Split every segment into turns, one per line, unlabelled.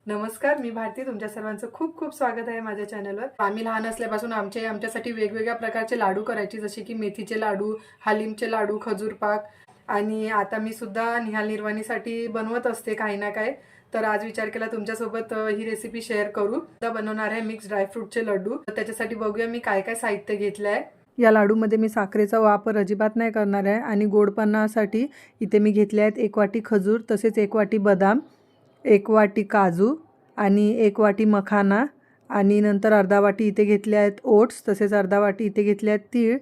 नमस्कार, मी भारती. तुमच्या सर्वांचं खूप खूप स्वागत आहे माझ्या चॅनलवर. आम्ही लहान असल्यापासून आमच्यासाठी वेगवेगळ्या प्रकारचे लाडू करायची, जसे की मेथीचे लाडू, हालिमचे लाडू, खजूर पाक. आणि आता मी सुद्धा निहाल निर्वाणीसाठी बनवत असते काही ना काही. तर आज विचार केला तुमच्यासोबत ही रेसिपी शेअर करू. आता बनवणार आहे मिक्स ड्रायफ्रूटचे लाडू. त्याच्यासाठी बघूया मी काय काय साहित्य घेतलं आहे. या लाडूमध्ये मी साखरेचा वापर अजिबात नाही करणार आहे आणि गोडपणासाठी इथे मी घेतले आहेत 1 वाटी खजूर, तसेच 1 वाटी बदाम, 1 वाटी काजू आणि 1 वाटी मखाना आणि नंतर अर्धा वाटी इथे घेतले आहेत ओट्स, तसेच अर्धा वाटी इथे घेतले आहेत तीळ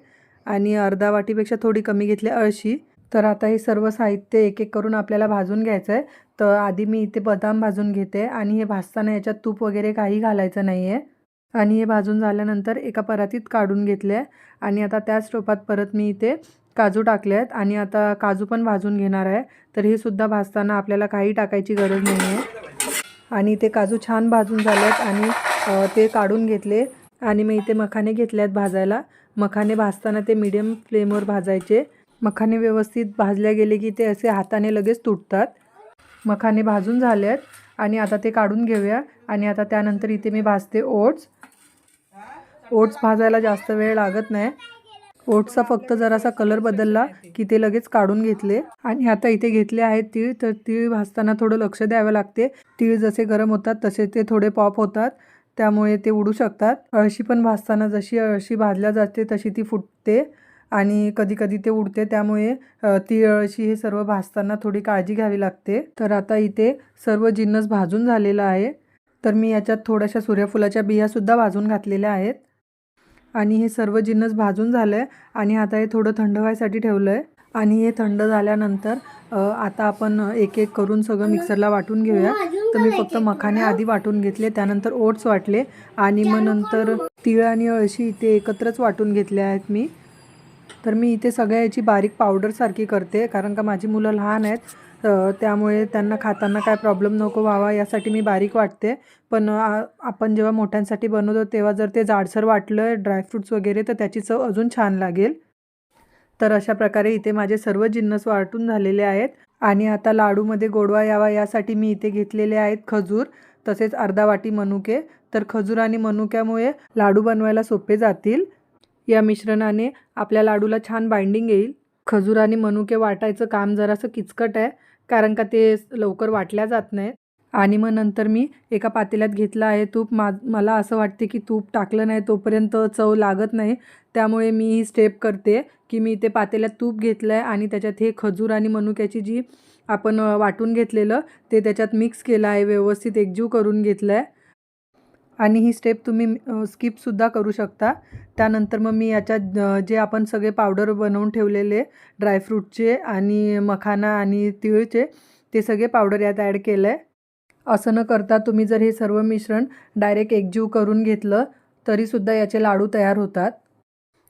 आणि अर्धा वाटीपेक्षा थोडी कमी घेतली अळशी. तर आता हे सर्व साहित्य एक एक करून आपल्याला भाजून घ्यायचं आहे. तर आधी मी इथे बदाम भाजून घेते आणि हे भाजताना याच्यात तूप वगैरे काही घालायचं नाही आहे. आणि हे भाजून झाल्यानंतर एका परातीत काढून घेतले आहे आणि आता त्याच टोपात परत मी इथे काजू टाकले आहेत आणि आता काजू पण भाजून घेणार आहे. तर हे सुद्धा भाजताना आपल्याला काही टाकायची गरज नाही आहे. आणि ते काजू छान भाजून झाले आहेत आणि ते काढून घेतले आणि मी इथे मखाने घेतले आहेत भाजायला. मखाने भाजताना ते मीडियम फ्लेमवर भाजायचे. मखाने व्यवस्थित भाजले गेले की ते असे हाताने लगेच तुटतात. मखाने भाजून झाले आहेत आणि आता ते काढून घेऊया. आणि आता त्यानंतर इथे मी भाजते ओट्स. ओट्स भाजायला जास्त वेळ लागत नाही. ओट्सचा फक्त जरासा कलर बदलला की ते लगेच काढून घेतले. आणि आता इथे घेतले आहेत तीळ. तर तीळ भाजताना थोडं लक्ष द्यावं लागते. तीळ जसे गरम होतात तसे ते थोडे पॉप होतात, त्यामुळे ते उडू शकतात. अळशी पण भाजताना जशी अळशी भाजल्या जाते तशी ती फुटते आणि कधी कधी ते उडते, त्यामुळे तीळ अळशी हे सर्व भाजताना थोडी काळजी घ्यावी लागते. तर आता इथे सर्व जिन्नस भाजून झालेला आहे. तर मी याच्यात थोड्याशा सूर्यफुलाच्या बियासुद्धा भाजून घातलेल्या आहेत. आणि हे सर्व जिन्नस भाजून झालं आहे आणि आता हे थोडं थंड व्हायसाठी ठेवलं आहे. आणि हे थंड झाल्यानंतर आता आपण एक एक करून सगळं मिक्सरला वाटून घेऊया. तर मी फक्त मखाने आधी वाटून घेतले, त्यानंतर ओट्स वाटले आणि मग नंतर तीळ आणि अळशी इथे एकत्रच वाटून घेतले आहेत मी. तर मी इथे सगळ्या याची बारीक पावडरसारखी करते, कारण का माझी मुलं लहान आहेत, त्यामुळे त्यांना खाताना काय प्रॉब्लेम नको व्हावा यासाठी मी बारीक वाटते. पण आपण जेव्हा मोठ्यांसाठी बनवतो तेव्हा जर ते जाडसर वाटलं ड्रायफ्रूट्स वगैरे तर त्याची चव अजून छान लागेल. तर अशा प्रकारे इथे माझे सर्व जिन्नस वाटून झालेले आहेत. आणि आता लाडूमध्ये गोडवा यावा यासाठी मी इथे घेतलेले आहेत खजूर, तसेच अर्धा वाटी मनुके. तर खजूर आणि मनुक्यामुळे लाडू बनवायला सोपे जातील. या मिश्रणाने आपल्या लाडूला छान बाइंडिंग येईल. खजूर आणि मनुके वाटायचं काम जरासं किचकट आहे, कारण का ते लवकर वाटल्या जात नाहीत. आणि मग नंतर मी एका पातेल्यात घेतलं आहे तूप. मला असं वाटते की तूप टाकलं नाही तोपर्यंत चव लागत नाही, त्यामुळे मी ही स्टेप करते की मी इथे पातेल्यात तूप घेतलं आहे आणि त्याच्यात हे खजूर आणि मनुक्याची जी आपण वाटून घेतलेलं ते त्याच्यात मिक्स केलं आहे, व्यवस्थित एकजीव करून घेतलं आहे. आणि ही स्टेप तुम्ही स्किपसुद्धा करू शकता. त्यानंतर मग मी याच्यात जे आपण सगळे पावडर बनवून ठेवलेले ड्रायफ्रूटचे आणि मखाना आणि तीळचे ते सगळे पावडर यात ॲड केलं आहे. असं न करता तुम्ही जर हे सर्व मिश्रण डायरेक्ट एकजीव करून घेतलं तरीसुद्धा याचे लाडू तयार होतात.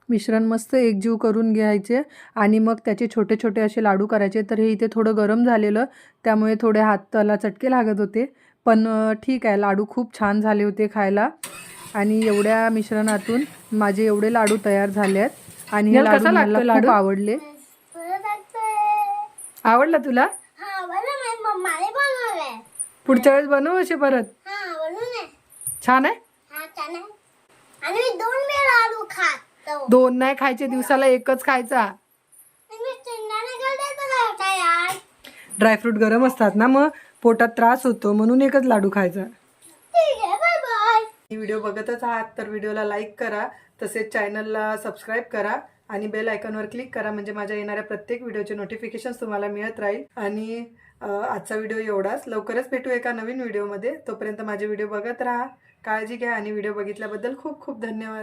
मिश्रण मस्त एकजीव करून घ्यायचे आणि मग त्याचे छोटे छोटे असे लाडू करायचे. तर हे इथे थोडं गरम झालेलं, त्यामुळे थोडे हाताला चटके लागत होते, पण ठीक आहे, लाडू खूप छान झाले होते खायला. आणि एवढ्या मिश्रणातून माझे एवढे लाडू तयार झाले आहेत आणि हे लाडू मला खूप आवडले. आवडला तुला? पुढच्या वेळेस बनवू असे परत. छान आहे. दोन नाही खायचे, दिवसाला एकच खायचा. ड्रायफ्रूट गरम असतात ना, मग पोटात त्रास होतो, म्हणून एकच लाडू खायचा. व्हिडिओ बघतच आहात तर व्हिडिओला लाईक करा, तसेच चॅनलला सबस्क्राईब करा आणि बेल आयकॉनवर क्लिक करा, म्हणजे माझ्या येणाऱ्या प्रत्येक व्हिडिओचे नोटिफिकेशन्स तुम्हाला मिळत राहील. आणि आजचा व्हिडिओ एवढाच. लवकरच भेटू एका नवीन व्हिडिओमध्ये. तोपर्यंत माझे व्हिडिओ बघत राहा, काळजी घ्या आणि व्हिडिओ बघितल्याबद्दल खूप खूप धन्यवाद.